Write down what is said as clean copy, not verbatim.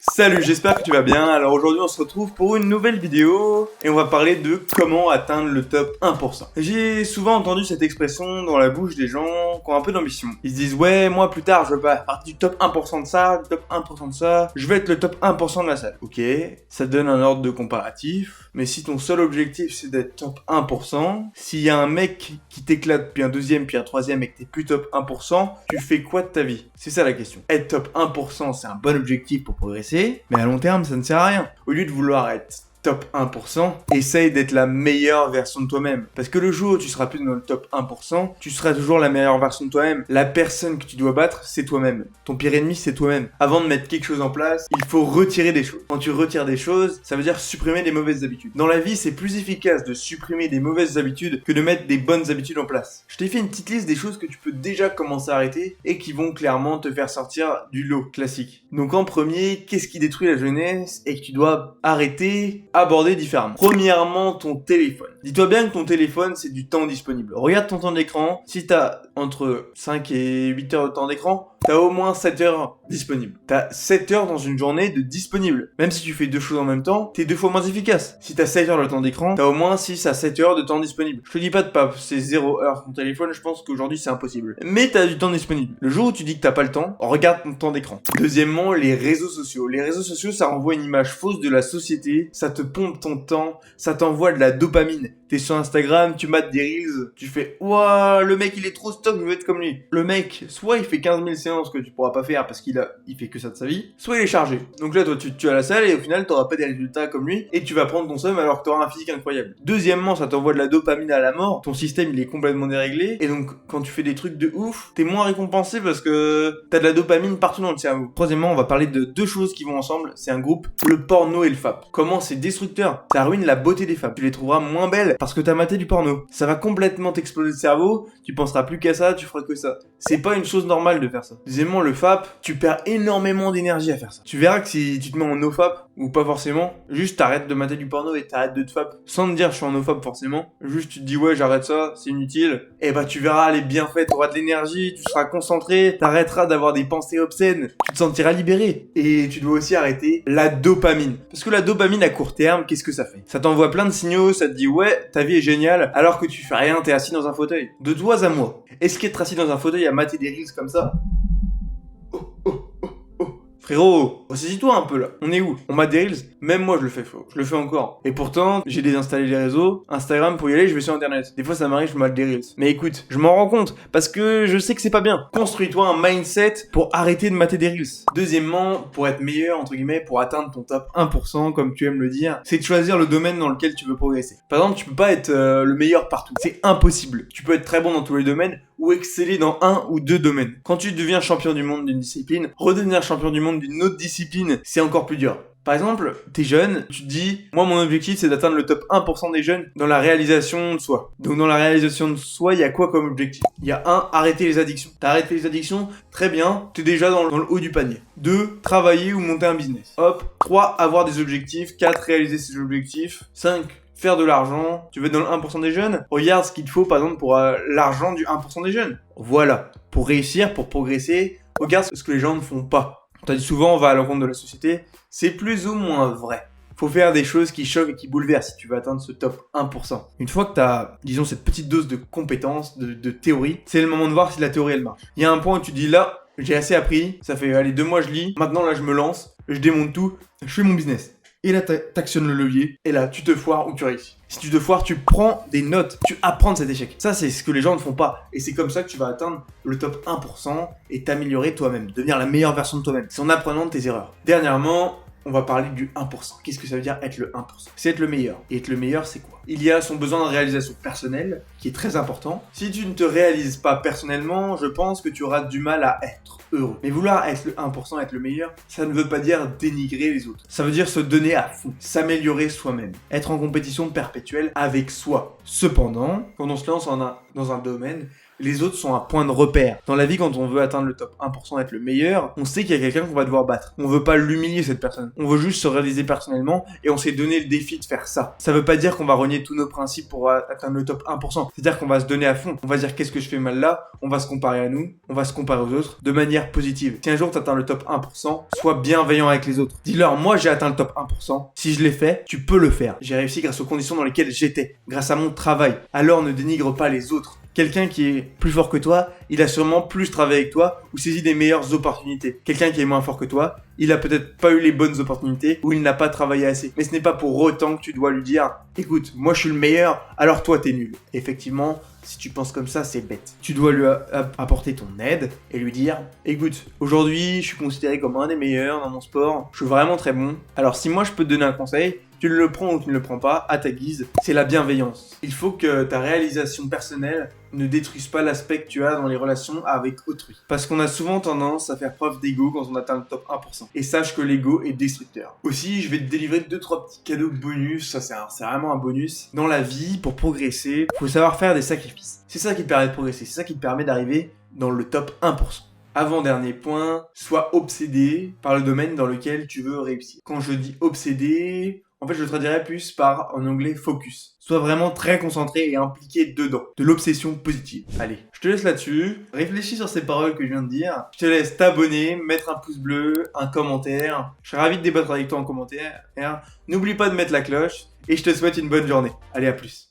Salut, j'espère que tu vas bien. Alors aujourd'hui on se retrouve pour une nouvelle vidéo et on va parler de comment atteindre le top 1%. J'ai souvent entendu cette expression dans la bouche des gens qui ont un peu d'ambition. Ils se disent ouais, moi plus tard je veux pas faire du top 1% de ça, du top 1% de ça, je vais être le top 1% de la salle. Ok, ça te donne un ordre de comparatif, mais si ton seul objectif c'est d'être top 1%, s'il y a un mec qui t'éclate, puis un deuxième, puis un troisième et que t'es plus top 1%, tu fais quoi de ta vie? C'est ça la question. Être top 1% c'est un bon objectif pour progresser, mais à long terme, ça ne sert à rien. Au lieu de vouloir être top 1%, essaye d'être la meilleure version de toi-même. Parce que le jour où tu seras plus dans le top 1%, tu seras toujours la meilleure version de toi-même. La personne que tu dois battre, c'est toi-même. Ton pire ennemi, c'est toi-même. Avant de mettre quelque chose en place, il faut retirer des choses. Quand tu retires des choses, ça veut dire supprimer des mauvaises habitudes. Dans la vie, c'est plus efficace de supprimer des mauvaises habitudes que de mettre des bonnes habitudes en place. Je t'ai fait une petite liste des choses que tu peux déjà commencer à arrêter et qui vont clairement te faire sortir du lot classique. Donc en premier, qu'est-ce qui détruit la jeunesse et que tu dois arrêter, aborder différemment. Premièrement, ton téléphone. Dis-toi bien que ton téléphone, c'est du temps disponible. Regarde ton temps d'écran. Si t'as entre 5 et 8 heures de temps d'écran, t'as au moins 7 heures disponibles. T'as 7 heures dans une journée de disponible. Même si tu fais deux choses en même temps, t'es deux fois moins efficace. Si t'as 7 heures de temps d'écran, t'as au moins 6 à 7 heures de temps disponible. Je te dis pas de pas, c'est 0 heure ton téléphone, je pense qu'aujourd'hui c'est impossible. Mais t'as du temps disponible. Le jour où tu dis que t'as pas le temps, regarde ton temps d'écran. Deuxièmement, les réseaux sociaux. Les réseaux sociaux, ça renvoie une image fausse de la société, ça te pompe ton temps, ça t'envoie de la dopamine. T'es sur Instagram, tu mates des reels, tu fais « Ouah, le mec il est trop stock, je veux être comme lui ». Le mec, soit il fait 15 000 séances que tu pourras pas faire parce qu'il fait que ça de sa vie, soit il est chargé. Donc là, toi, tu es à la salle et au final, t'auras pas des résultats comme lui et tu vas prendre ton seum alors que t'auras un physique incroyable. Deuxièmement, ça t'envoie de la dopamine à la mort, ton système il est complètement déréglé et donc quand tu fais des trucs de ouf, t'es moins récompensé parce que t'as de la dopamine partout dans le cerveau. Troisièmement, on va parler de deux choses qui vont ensemble, c'est un groupe, le porno et le FAP. Comment c'est destructeur? Ça ruine la beauté des femmes. Tu les trouveras moins belles parce que t'as maté du porno. Ça va complètement t'exploser le cerveau, tu penseras plus qu'à ça, tu feras que ça. C'est pas une chose normale de faire ça. Deuxièmement, le FAP, tu perds énormément d'énergie à faire ça. Tu verras que si tu te mets en no-FAP, ou pas forcément, juste t'arrêtes de mater du porno et t'arrêtes de te FAP, sans te dire je suis en no-FAP forcément, juste tu te dis ouais j'arrête ça, c'est inutile, et bah tu verras les bienfaits, t'auras de l'énergie, tu seras concentré, t'arrêteras d'avoir des pensées obscènes, tu te sentiras libéré. Et tu dois aussi arrêter la dopamine. Parce que la dopamine à court terme, qu'est-ce que ça fait? Ça t'envoie plein de signaux, ça te dit ouais, ta vie est géniale, alors que tu fais rien, t'es assis dans un fauteuil. De toi à moi, est-ce qu'être assis dans un fauteuil à mater des reels comme ça? Frérot, ressaisis-toi un peu là. On est où? On m'a des reels. Même moi je le fais faux. Je le fais encore. Et pourtant, j'ai désinstallé les réseaux. Instagram, pour y aller, je vais sur internet. Des fois ça m'arrive, je mate des reels. Mais écoute, je m'en rends compte. Parce que je sais que c'est pas bien. Construis-toi un mindset pour arrêter de mater des reels. Deuxièmement, pour être meilleur, entre guillemets, pour atteindre ton top 1%, comme tu aimes le dire, c'est de choisir le domaine dans lequel tu veux progresser. Par exemple, tu peux pas être le meilleur partout. C'est impossible. Tu peux être très bon dans tous les domaines ou exceller dans un ou deux domaines. Quand tu deviens champion du monde d'une discipline, redevenir champion du monde d'une autre discipline, c'est encore plus dur. Par exemple, t'es jeune, tu te dis, moi mon objectif c'est d'atteindre le top 1% des jeunes dans la réalisation de soi. Donc dans la réalisation de soi, il y a quoi comme objectif? Il y a 1, arrêter les addictions. T'as arrêté les addictions? Très bien, t'es déjà dans le haut du panier. 2, travailler ou monter un business. Hop. 3, avoir des objectifs. 4, réaliser ses objectifs. 5, faire de l'argent. Tu veux être dans le 1% des jeunes? Regarde ce qu'il te faut par exemple pour l'argent du 1% des jeunes. Voilà. Pour réussir, pour progresser, regarde ce que les gens ne font pas. On t'a dit souvent, on va à l'encontre de la société. C'est plus ou moins vrai. Faut faire des choses qui choquent et qui bouleversent si tu veux atteindre ce top 1%. Une fois que t'as, disons, cette petite dose de compétences, de théorie, c'est le moment de voir si la théorie elle marche. Il y a un point où tu dis là, j'ai assez appris, ça fait allez 2 mois je lis, maintenant là je me lance, je démonte tout, je fais mon business. Et là, t'actionnes le levier, et là, tu te foires ou tu réussis. Si tu te foires, tu prends des notes, tu apprends de cet échec. Ça, c'est ce que les gens ne font pas. Et c'est comme ça que tu vas atteindre le top 1% et t'améliorer toi-même, devenir la meilleure version de toi-même. C'est en apprenant de tes erreurs. Dernièrement, on va parler du 1%. Qu'est-ce que ça veut dire être le 1%? C'est être le meilleur. Et être le meilleur, c'est quoi? Il y a son besoin de réalisation personnelle, qui est très important. Si tu ne te réalises pas personnellement, je pense que tu auras du mal à être heureux. Mais vouloir être le 1%, être le meilleur, ça ne veut pas dire dénigrer les autres. Ça veut dire se donner à fond, s'améliorer soi-même, être en compétition perpétuelle avec soi. Cependant, quand on se lance dans un domaine, Les autres sont un point de repère. Dans la vie, quand on veut atteindre le top 1%, être le meilleur, on sait qu'il y a quelqu'un qu'on va devoir battre. On veut pas l'humilier, cette personne. On veut juste se réaliser personnellement et on s'est donné le défi de faire ça. Ça veut pas dire qu'on va renier tous nos principes pour atteindre le top 1%. C'est-à-dire qu'on va se donner à fond. On va dire qu'est-ce que je fais mal là, on va se comparer à nous, on va se comparer aux autres de manière positive. Si un jour tu atteins le top 1%, sois bienveillant avec les autres. Dis-leur, moi j'ai atteint le top 1%. Si je l'ai fait, tu peux le faire. J'ai réussi grâce aux conditions dans lesquelles j'étais, grâce à mon travail. Alors ne dénigre pas les autres. Quelqu'un qui est plus fort que toi, il a sûrement plus travaillé avec toi ou saisi des meilleures opportunités. Quelqu'un qui est moins fort que toi, il a peut-être pas eu les bonnes opportunités ou il n'a pas travaillé assez. Mais ce n'est pas pour autant que tu dois lui dire « Écoute, moi je suis le meilleur, alors toi t'es nul. » Effectivement, si tu penses comme ça, c'est bête. Tu dois lui apporter ton aide et lui dire « Écoute, aujourd'hui je suis considéré comme un des meilleurs dans mon sport, je suis vraiment très bon. Alors si moi je peux te donner un conseil, tu le prends ou tu ne le prends pas, à ta guise, c'est la bienveillance. Il faut que ta réalisation personnelle ne détruise pas l'aspect que tu as dans les relations avec autrui. Parce qu'on a souvent tendance à faire preuve d'ego quand on atteint le top 1%. Et sache que l'ego est destructeur. Aussi, je vais te délivrer 2-3 petits cadeaux bonus, ça c'est vraiment un bonus. Dans la vie, pour progresser, il faut savoir faire des sacrifices. C'est ça qui te permet de progresser, c'est ça qui te permet d'arriver dans le top 1%. Avant-dernier point, sois obsédé par le domaine dans lequel tu veux réussir. Quand je dis obsédé, en fait, je le traduirais plus par, en anglais, focus. Sois vraiment très concentré et impliqué dedans. De l'obsession positive. Allez, je te laisse là-dessus. Réfléchis sur ces paroles que je viens de dire. Je te laisse t'abonner, mettre un pouce bleu, un commentaire. Je serais ravi de débattre avec toi en commentaire. N'oublie pas de mettre la cloche. Et je te souhaite une bonne journée. Allez, à plus.